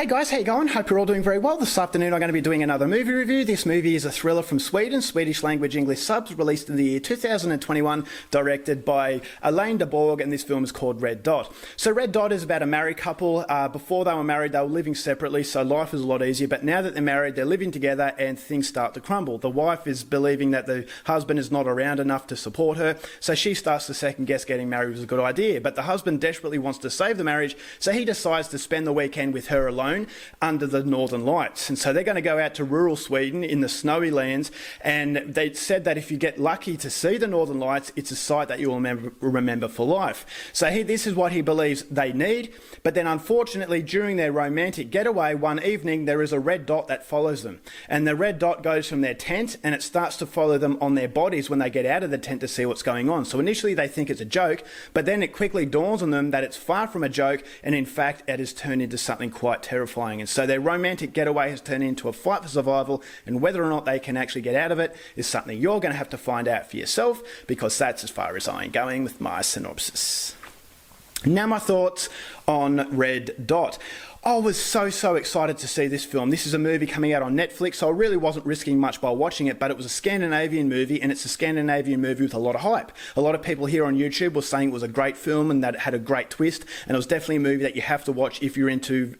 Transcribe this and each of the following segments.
Hey guys, how you going? Hope you're all doing very well. This afternoon I'm going to be doing another movie review. This movie is a thriller from Sweden, Swedish language English subs, released in the year 2021, directed by Elaine de Borg, and this film is called Red Dot. So Red Dot is about a married couple. Before they were married, they were living separately, so life was a lot easier, but now that they're married, they're living together and things start to crumble. The wife is believing that the husband is not around enough to support her, so she starts to second guess getting married was a good idea, but the husband desperately wants to save the marriage, so he decides to spend the weekend with her alone under the northern lights. And so they're going to go out to rural Sweden in the snowy lands, and they said that if you get lucky to see the northern lights, it's a sight that you will remember for life. So this is what he believes they need, but then unfortunately during their romantic getaway one evening there is a red dot that follows them, and the red dot goes from their tent and it starts to follow them on their bodies when they get out of the tent to see what's going on. So initially they think it's a joke, but then it quickly dawns on them that it's far from a joke, and in fact it has turned into something quite terrifying. And so their romantic getaway has turned into a fight for survival, and whether or not they can actually get out of it is something you're going to have to find out for yourself, because that's as far as I'm going with my synopsis. Now my thoughts on Red Dot. I was so excited to see this film. This is a movie coming out on Netflix, so I really wasn't risking much by watching it, but it was a Scandinavian movie, and it's a Scandinavian movie with a lot of hype. A lot of people here on YouTube were saying it was a great film and that it had a great twist, and it was definitely a movie that you have to watch if you're into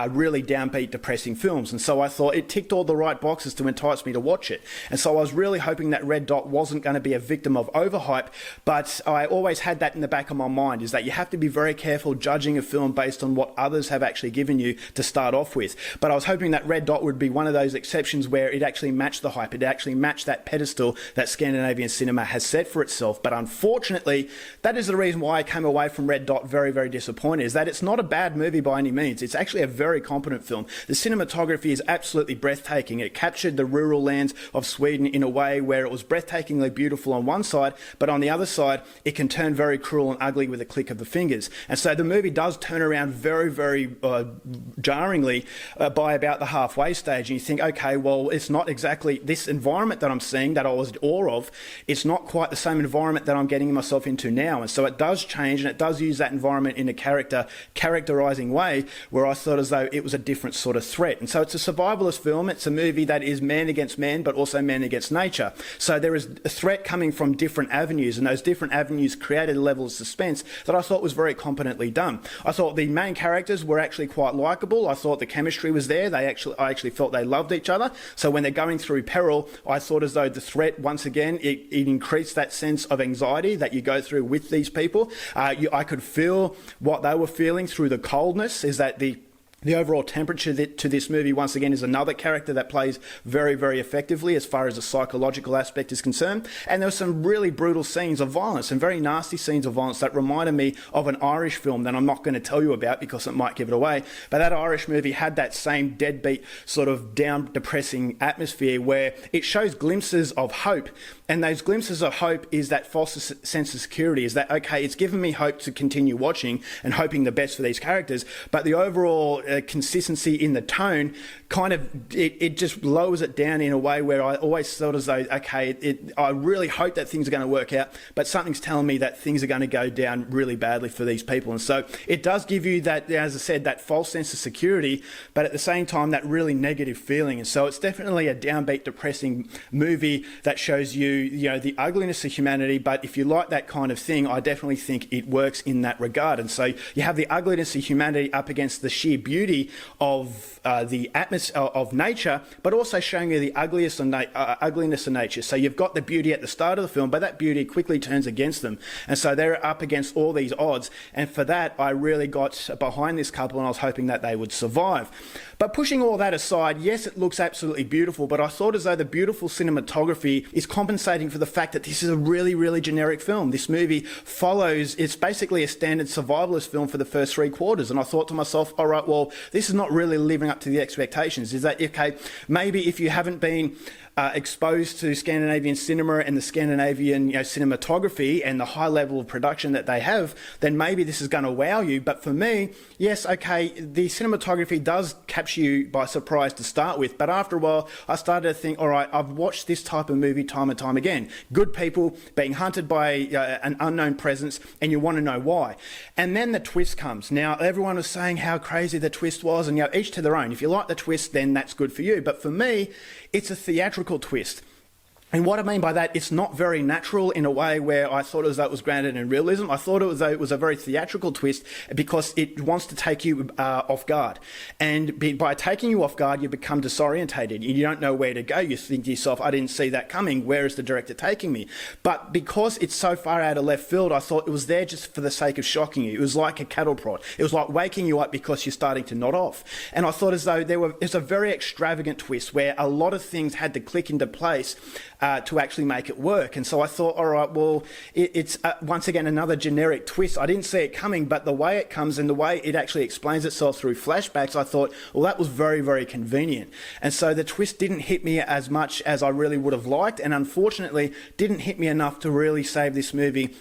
really downbeat, depressing films. And so I thought it ticked all the right boxes to entice me to watch it. And so I was really hoping that Red Dot wasn't going to be a victim of overhype, but I always had that in the back of my mind, is that you have to be very careful judging a film based on what others have actually given you to start off with. But I was hoping that Red Dot would be one of those exceptions where it actually matched the hype, it actually matched that pedestal that Scandinavian cinema has set for itself. But unfortunately, that is the reason why I came away from Red Dot very disappointed, is that it's not a bad movie by any means. It's actually a very competent film. The cinematography is absolutely breathtaking. It captured the rural lands of Sweden in a way where it was breathtakingly beautiful on one side, but on the other side it can turn very cruel and ugly with a click of the fingers. And so the movie does turn around very jarringly by about the halfway stage, and you think, okay, well, it's not exactly this environment that I'm seeing that I was in awe of. It's not quite the same environment that I'm getting myself into now. And so it does change, and it does use that environment in a characterizing way where I thought as though it was a different sort of threat. And so it's a survivalist film. It's a movie that is man against man, but also man against nature. So there is a threat coming from different avenues, and those different avenues created a level of suspense that I thought was very competently done. I thought the main characters were actually quite likable. I thought the chemistry was there. I actually felt they loved each other. So when they're going through peril, I thought as though the threat, once again, it increased that sense of anxiety that you go through with these people. I could feel what they were feeling through the coldness, is that the overall temperature to this movie, once again, is another character that plays very effectively as far as the psychological aspect is concerned. And there were some really brutal scenes of violence, and very nasty scenes of violence that reminded me of an Irish film that I'm not going to tell you about because it might give it away. But that Irish movie had that same deadbeat sort of down depressing atmosphere where it shows glimpses of hope. And those glimpses of hope is that false sense of security, is that, okay, it's given me hope to continue watching and hoping the best for these characters, but the overall consistency in the tone kind of, it just lowers it down in a way where I always thought as though, okay, I really hope that things are going to work out, but something's telling me that things are going to go down really badly for these people. And so it does give you that, as I said, that false sense of security, but at the same time that really negative feeling. And so it's definitely a downbeat, depressing movie that shows you the ugliness of humanity. But if you like that kind of thing, I definitely think it works in that regard. And so you have the ugliness of humanity up against the sheer beauty of the atmosphere of nature, but also showing you the ugliness of nature. So you've got the beauty at the start of the film, but that beauty quickly turns against them. And so they're up against all these odds. And for that, I really got behind this couple, and I was hoping that they would survive. But pushing all that aside, yes, it looks absolutely beautiful, but I thought as though the beautiful cinematography is compensating for the fact that this is a really generic film. This movie follows, it's basically a standard survivalist film for the first 3/4. And I thought to myself, all right, well, this is not really living up to the expectations. Is that, okay, maybe if you haven't been exposed to Scandinavian cinema and the Scandinavian cinematography and the high level of production that they have, then maybe this is going to wow you. But for me, yes, okay, the cinematography does capture you by surprise to start with, but after a while I started to think, all right, I've watched this type of movie time and time again. Good people being hunted by an unknown presence, and you want to know why. And then the twist comes. Now, everyone was saying how crazy the twist was, and each to their own. If you like the twist, then that's good for you. But for me, it's a theatrical twist. And what I mean by that, it's not very natural in a way where I thought as though it was grounded in realism. I thought it was a very theatrical twist because it wants to take you off guard. And by taking you off guard, you become disorientated. You don't know where to go. You think to yourself, I didn't see that coming. Where is the director taking me? But because it's so far out of left field, I thought it was there just for the sake of shocking you. It was like a cattle prod. It was like waking you up because you're starting to nod off. And I thought as though it's a very extravagant twist where a lot of things had to click into place to actually make it work. And so I thought, all right, well, it's once again another generic twist. I didn't see it coming, but the way it comes and the way it actually explains itself through flashbacks, I thought, well, that was very, very convenient. And so the twist didn't hit me as much as I really would have liked, and unfortunately didn't hit me enough to really save this movie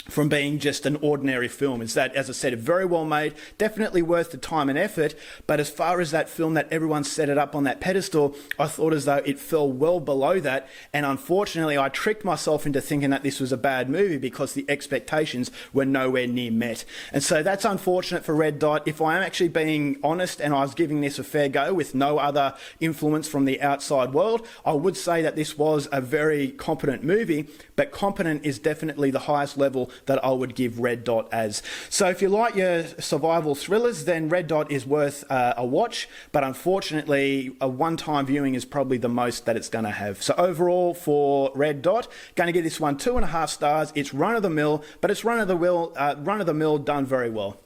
from being just an ordinary film. It's that, as I said, very well made, definitely worth the time and effort, but as far as that film that everyone set it up on that pedestal, I thought as though it fell well below that, and unfortunately I tricked myself into thinking that this was a bad movie because the expectations were nowhere near met. And so that's unfortunate for Red Dot. If I am actually being honest and I was giving this a fair go with no other influence from the outside world, I would say that this was a very competent movie, but competent is definitely the highest level that I would give Red Dot as. So if you like your survival thrillers, then Red Dot is worth a watch, but unfortunately a one-time viewing is probably the most that it's going to have. So overall for Red Dot, going to give this one 2.5 stars. It's run-of-the-mill, but it's run-of-the-mill done very well.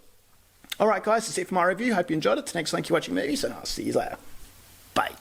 All right, guys, that's it for my review. Hope you enjoyed it. Thanks for watching movies, and I'll see you later. Bye.